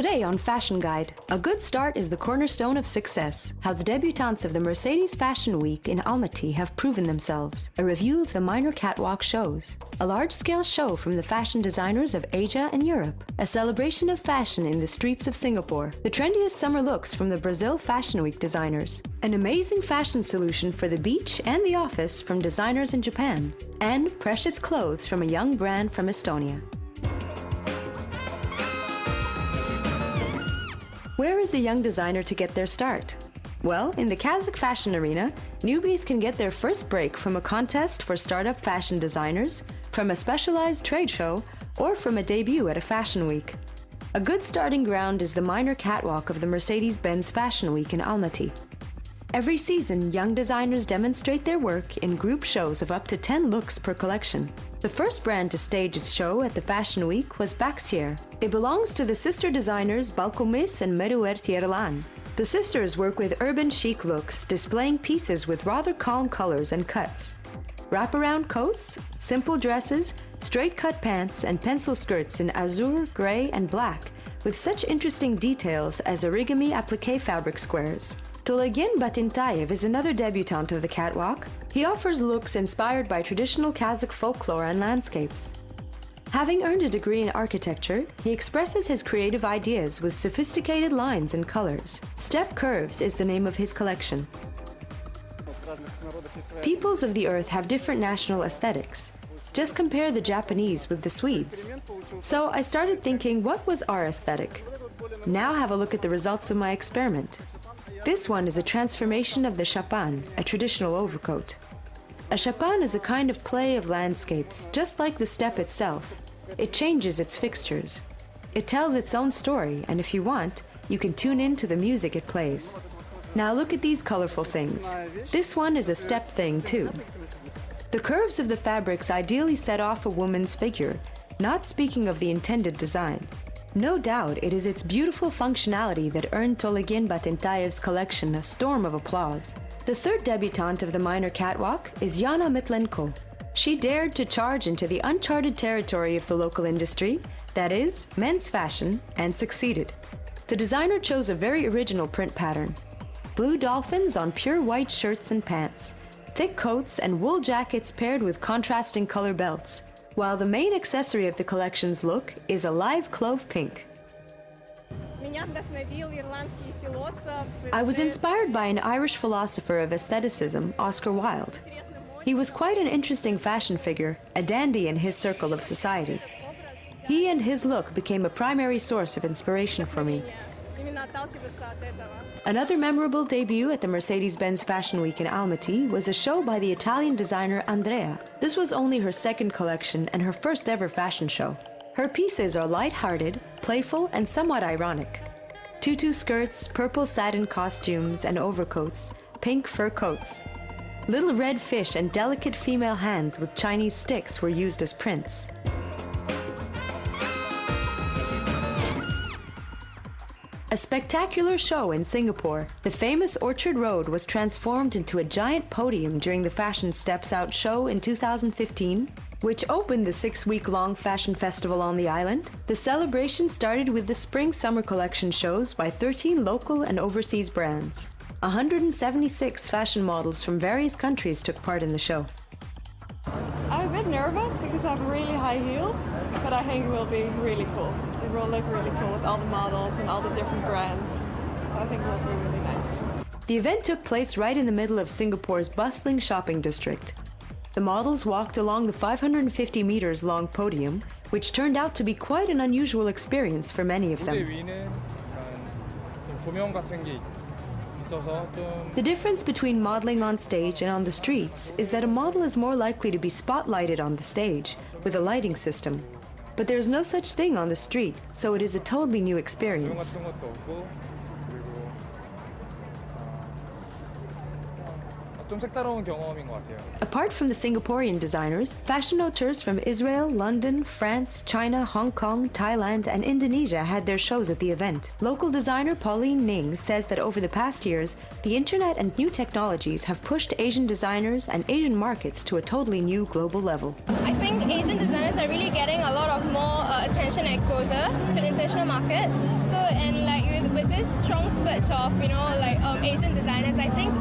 Today on Fashion Guide, a good start is the cornerstone of success, how the debutantes of the Mercedes Fashion Week in Almaty have proven themselves, a review of the Minor Catwalk shows, a large-scale show from the fashion designers of Asia and Europe, a celebration of fashion in the streets of Singapore, the trendiest summer looks from the Brazil Fashion Week designers, an amazing fashion solution for the beach and the office from designers in Japan, and precious clothes from a young brand from Estonia. Where is the young designer to get their start? Well, in the Kazakh fashion arena, newbies can get their first break from a contest for startup fashion designers, from a specialized trade show, or from a debut at a fashion week. A good starting ground is the Minor Catwalk of the Mercedes-Benz Fashion Week in Almaty. Every season, young designers demonstrate their work in group shows of up to 10 looks per collection. The first brand to stage its show at the Fashion Week was Baxier. It belongs to the sister designers Balkomis and Meruert. The sisters work with urban chic looks, displaying pieces with rather calm colors and cuts. Wraparound coats, simple dresses, straight-cut pants, and pencil skirts in azure, gray, and black, with such interesting details as origami applique fabric squares. Joly Batintayev is another debutante of the catwalk. He offers looks inspired by traditional Kazakh folklore and landscapes. Having earned a degree in architecture, he expresses his creative ideas with sophisticated lines and colors. Step Curves is the name of his collection. Peoples of the earth have different national aesthetics. Just compare the Japanese with the Swedes. So I started thinking, what was our aesthetic? Now have a look at the results of my experiment. This one is a transformation of the chapan, a traditional overcoat. A chapan is a kind of play of landscapes, just like the steppe itself. It changes its fixtures. It tells its own story, and if you want, you can tune in to the music it plays. Now look at these colorful things. This one is a steppe thing too. The curves of the fabrics ideally set off a woman's figure, not speaking of the intended design. No doubt it is its beautiful functionality that earned Joly Batintayev's collection a storm of applause. The third debutante of the Minor Catwalk is Yana Mitlenko. She dared to charge into the uncharted territory of the local industry, that is, men's fashion, and succeeded. The designer chose a very original print pattern. Blue dolphins on pure white shirts and pants, thick coats and wool jackets paired with contrasting color belts, while the main accessory of the collection's look is a live clove pink. I was inspired by an Irish philosopher of aestheticism, Oscar Wilde. He was quite an interesting fashion figure, a dandy in his circle of society. He and his look became a primary source of inspiration for me. Another memorable debut at the Mercedes-Benz Fashion Week in Almaty was a show by the Italian designer Andrea. This was only her second collection and her first ever fashion show. Her pieces are light-hearted, playful, and somewhat ironic. Tutu skirts, purple satin costumes and overcoats, pink fur coats. Little red fish and delicate female hands with Chinese sticks were used as prints. A spectacular show in Singapore. The famous Orchard Road was transformed into a giant podium during the Fashion Steps Out show in 2015, which opened the 6-week-long fashion festival on the island. The celebration started with the Spring-Summer collection shows by 13 local and overseas brands. 176 fashion models from various countries took part in the show. I'm a bit nervous because I have really high heels, but I think it will be really cool. It will look really cool with all the models and all the different brands, so I think it will be really nice. The event took place right in the middle of Singapore's bustling shopping district. The models walked along the 550 meters long podium, which turned out to be quite an unusual experience for many of them. The difference between modeling on stage and on the streets is that a model is more likely to be spotlighted on the stage with a lighting system. But there's no such thing on the street, so it is a totally new experience. 좀 색다른 경험인 것 같아요. Apart from the Singaporean designers, fashion auteurs from Israel, London, France, China, Hong Kong, Thailand, and Indonesia had their shows at the event. Local designer Pauline Ning says that over the past years, the internet and new technologies have pushed Asian designers and Asian markets to a totally new global level. I think Asian designers are really getting a lot of more attention and exposure to the international market. So, and like with this strong spurt of, Asian designers, I think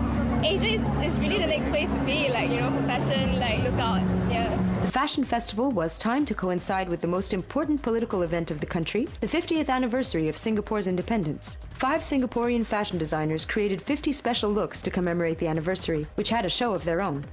Asia is really the next place to be, for fashion, look out, yeah. The fashion festival was timed to coincide with the most important political event of the country, the 50th anniversary of Singapore's independence. 5 Singaporean fashion designers created 50 special looks to commemorate the anniversary, which had a show of their own.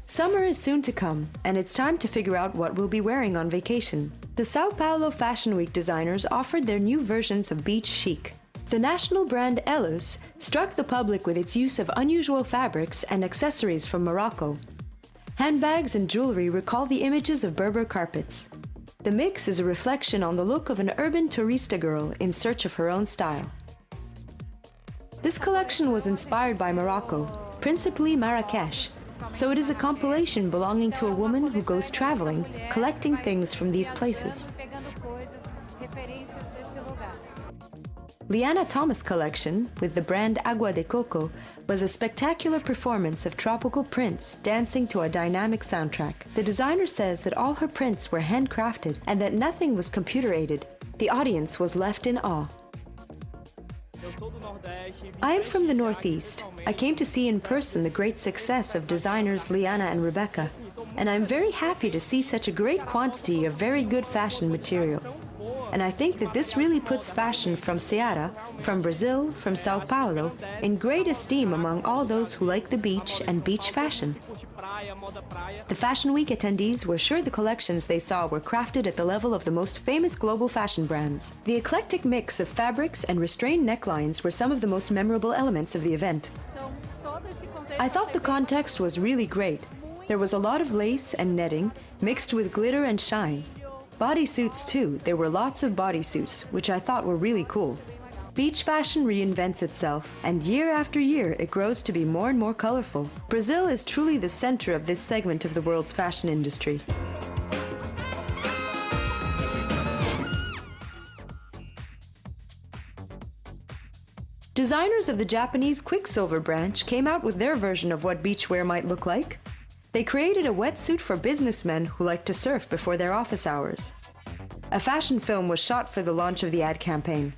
Summer is soon to come, and it's time to figure out what we'll be wearing on vacation. The Sao Paulo Fashion Week designers offered their new versions of beach chic. The national brand Elus struck the public with its use of unusual fabrics and accessories from Morocco. Handbags and jewelry recall the images of Berber carpets. The mix is a reflection on the look of an urban tourista girl in search of her own style. This collection was inspired by Morocco, principally Marrakesh, so it is a compilation belonging to a woman who goes traveling, collecting things from these places. Liana Thomas' collection, with the brand Agua de Coco, was a spectacular performance of tropical prints dancing to a dynamic soundtrack. The designer says that all her prints were handcrafted and that nothing was computer-aided. The audience was left in awe. I am from the Northeast. I came to see in person the great success of designers Liana and Rebecca, and I'm very happy to see such a great quantity of very good fashion material. And I think that this really puts fashion from Ceará, from Brazil, from Sao Paulo, in great esteem among all those who like the beach and beach fashion. The Fashion Week attendees were sure the collections they saw were crafted at the level of the most famous global fashion brands. The eclectic mix of fabrics and restrained necklines were some of the most memorable elements of the event. I thought the context was really great. There was a lot of lace and netting, mixed with glitter and shine. Bodysuits too, there were lots of bodysuits, which I thought were really cool. Beach fashion reinvents itself, and year after year it grows to be more and more colorful. Brazil is truly the center of this segment of the world's fashion industry. Designers of the Japanese Quicksilver branch came out with their version of what beachwear might look like. They created a wetsuit for businessmen who like to surf before their office hours. A fashion film was shot for the launch of the ad campaign.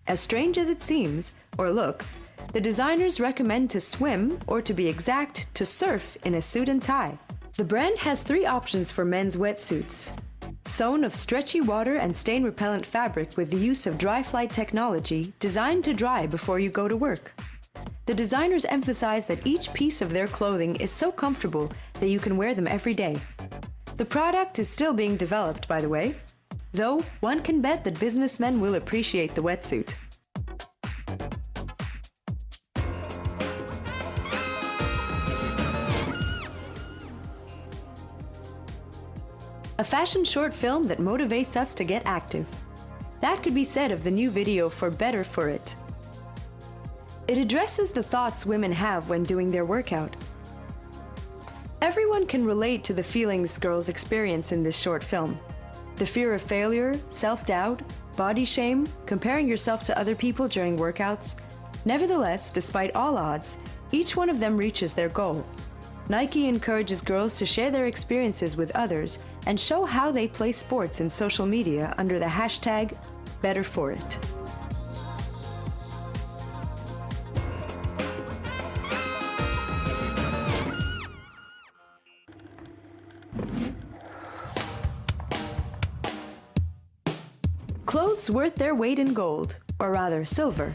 As strange as it seems, or looks, the designers recommend to swim, or to be exact, to surf in a suit and tie. The brand has 3 options for men's wetsuits. Sewn of stretchy water and stain-repellent fabric with the use of dry flight technology designed to dry before you go to work. The designers emphasize that each piece of their clothing is so comfortable that you can wear them every day. The product is still being developed, by the way, though one can bet that businessmen will appreciate the wetsuit. A fashion short film that motivates us to get active. That could be said of the new video for Better For It. It addresses the thoughts women have when doing their workout. Everyone can relate to the feelings girls experience in this short film. The fear of failure, self-doubt, body shame, comparing yourself to other people during workouts. Nevertheless, despite all odds, each one of them reaches their goal. Nike encourages girls to share their experiences with others and show how they play sports in social media under the hashtag #BetterForIt. Clothes worth their weight in gold, or rather silver.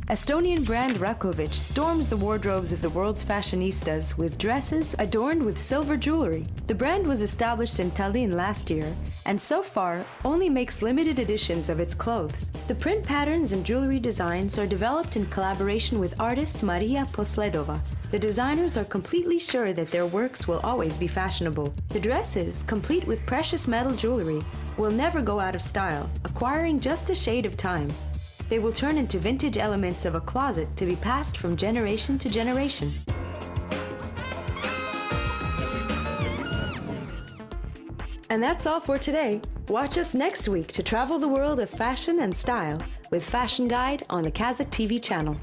Estonian brand Rakovic storms the wardrobes of the world's fashionistas with dresses adorned with silver jewelry. The brand was established in Tallinn last year, and so far only makes limited editions of its clothes. The print patterns and jewelry designs are developed in collaboration with artist Maria Posledova. The designers are completely sure that their works will always be fashionable. The dresses, complete with precious metal jewelry, will never go out of style, acquiring just a shade of time. They will turn into vintage elements of a closet to be passed from generation to generation. And that's all for today. Watch us next week to travel the world of fashion and style with Fashion Guide on the Kazakh TV channel.